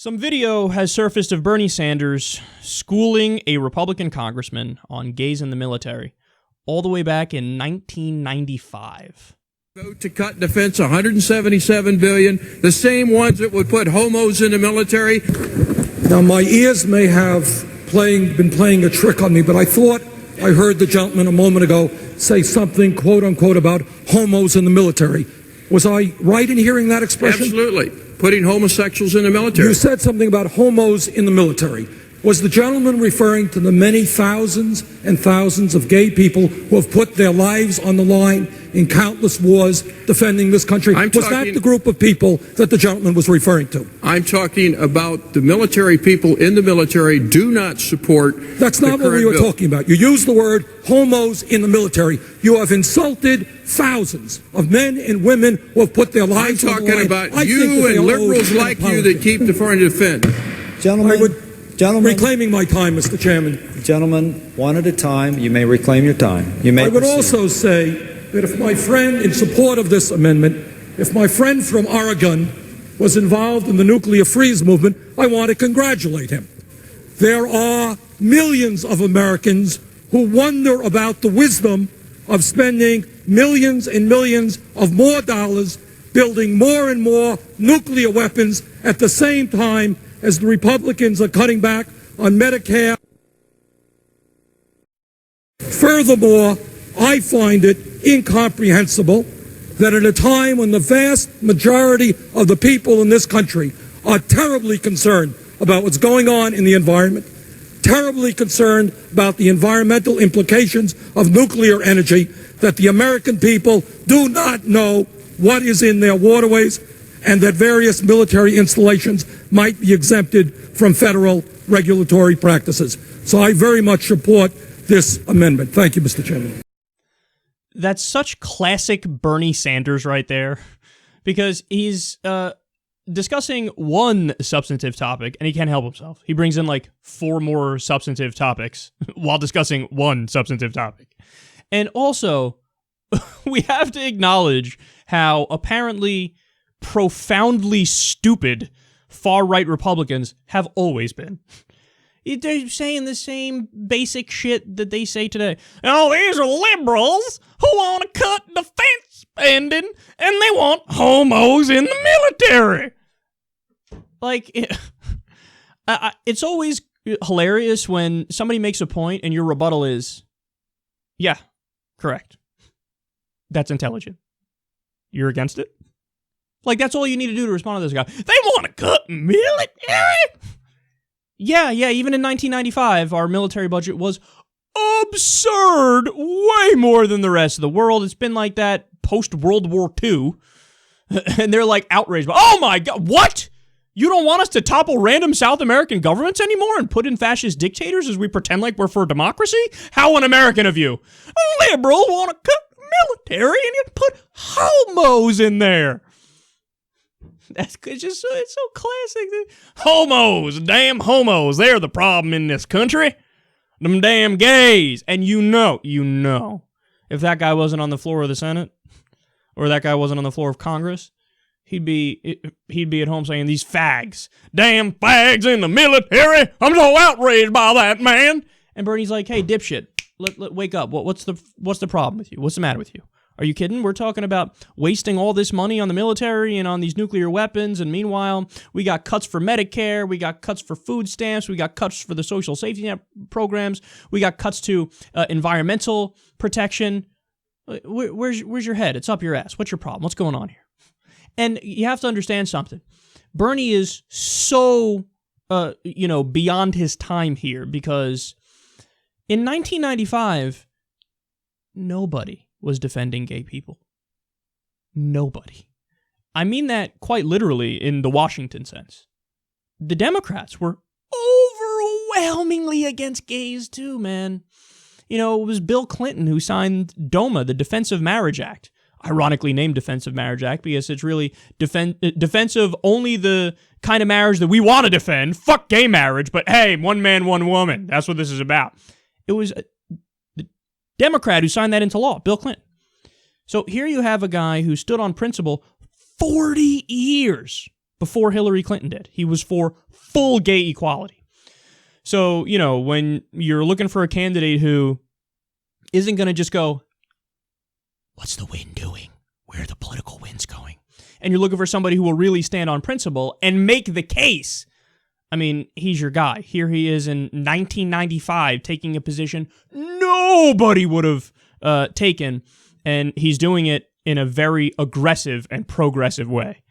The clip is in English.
Some video has surfaced of Bernie Sanders schooling a Republican congressman on gays in the military all the way back in 1995. Vote to cut defense $177 billion, the same ones that would put homos in the military. Now, my ears may have been playing a trick on me, but I thought I heard the gentleman a moment ago say something, quote unquote, about homos in the military. Was I right in hearing that expression? Absolutely. Putting homosexuals in the military. You said something about homos in the military. Was the gentleman referring to the many thousands and thousands of gay people who have put their lives on the line in countless wars defending this country? Was that the group of people that the gentleman was referring to? I'm talking about the military. People in the military do not support. That's not what we were talking about. You used the word homos in the military. You have insulted thousands of men and women who have put their lives on the line. I'm talking about you and liberals like you that keep the foreign defense. Gentlemen, reclaiming my time, Mr. Chairman. Gentlemen, one at a time. You may reclaim your time. You may I would proceed. also say that if my friend, in support of this amendment, if my friend from Oregon was involved in the nuclear freeze movement, I want to congratulate him. There are millions of Americans who wonder about the wisdom of spending millions and millions of more dollars building more and more nuclear weapons at the same time as the Republicans are cutting back on Medicare. Furthermore, I find it incomprehensible that at a time when the vast majority of the people in this country are terribly concerned about what's going on in the environment, terribly concerned about the environmental implications of nuclear energy, that the American people do not know what is in their waterways and that various military installations might be exempted from federal regulatory practices. So I very much support this amendment. Thank you, Mr. Chairman. That's such classic Bernie Sanders right there, because he's discussing one substantive topic, and he can't help himself. He brings in like 4 more substantive topics while discussing one substantive topic. And also, we have to acknowledge how apparently profoundly stupid far-right Republicans have always been. They're saying the same basic shit that they say today. Oh, these are liberals who want to cut defense spending, and they want homos in the military. Like, it's always hilarious when somebody makes a point and your rebuttal is, yeah, correct. That's intelligent. You're against it? Like, that's all you need to do to respond to this guy. They want to cut military? Yeah, even in 1995, our military budget was absurd, way more than the rest of the world. It's been like that post-World War II, and they're like outraged. Oh my God, what? You don't want us to topple random South American governments anymore and put in fascist dictators as we pretend like we're for democracy? How un-American of you. Liberals want to cut military and you put homos in there. It's so classic. Homos, damn homos, they're the problem in this country. Them damn gays. And you know, if that guy wasn't on the floor of the Senate, or that guy wasn't on the floor of Congress, he'd be at home saying, these fags, damn fags in the military, I'm so outraged by that, man. And Bernie's like, hey, dipshit, wake up. What's the problem with you? What's the matter with you? Are you kidding? We're talking about wasting all this money on the military and on these nuclear weapons, and meanwhile, we got cuts for Medicare, we got cuts for food stamps, we got cuts for the social safety net programs, we got cuts to environmental protection. Where's your head? It's up your ass. What's your problem? What's going on here? And you have to understand something. Bernie is so, beyond his time here, because in 1995, nobody was defending gay people. Nobody. I mean that quite literally in the Washington sense. The Democrats were overwhelmingly against gays too, man. You know, it was Bill Clinton who signed DOMA, the Defensive Marriage Act. Ironically named Defensive Marriage Act because it's really defensive only the kind of marriage that we want to defend. Fuck gay marriage, but hey, one man, one woman. That's what this is about. It was Democrat who signed that into law, Bill Clinton. So here you have a guy who stood on principle 40 years before Hillary Clinton did. He was for full gay equality. So, when you're looking for a candidate who isn't going to just go, what's the wind doing? Where are the political winds going? And you're looking for somebody who will really stand on principle and make the case. I mean, he's your guy. Here he is in 1995 taking a position nobody would have taken, and he's doing it in a very aggressive and progressive way.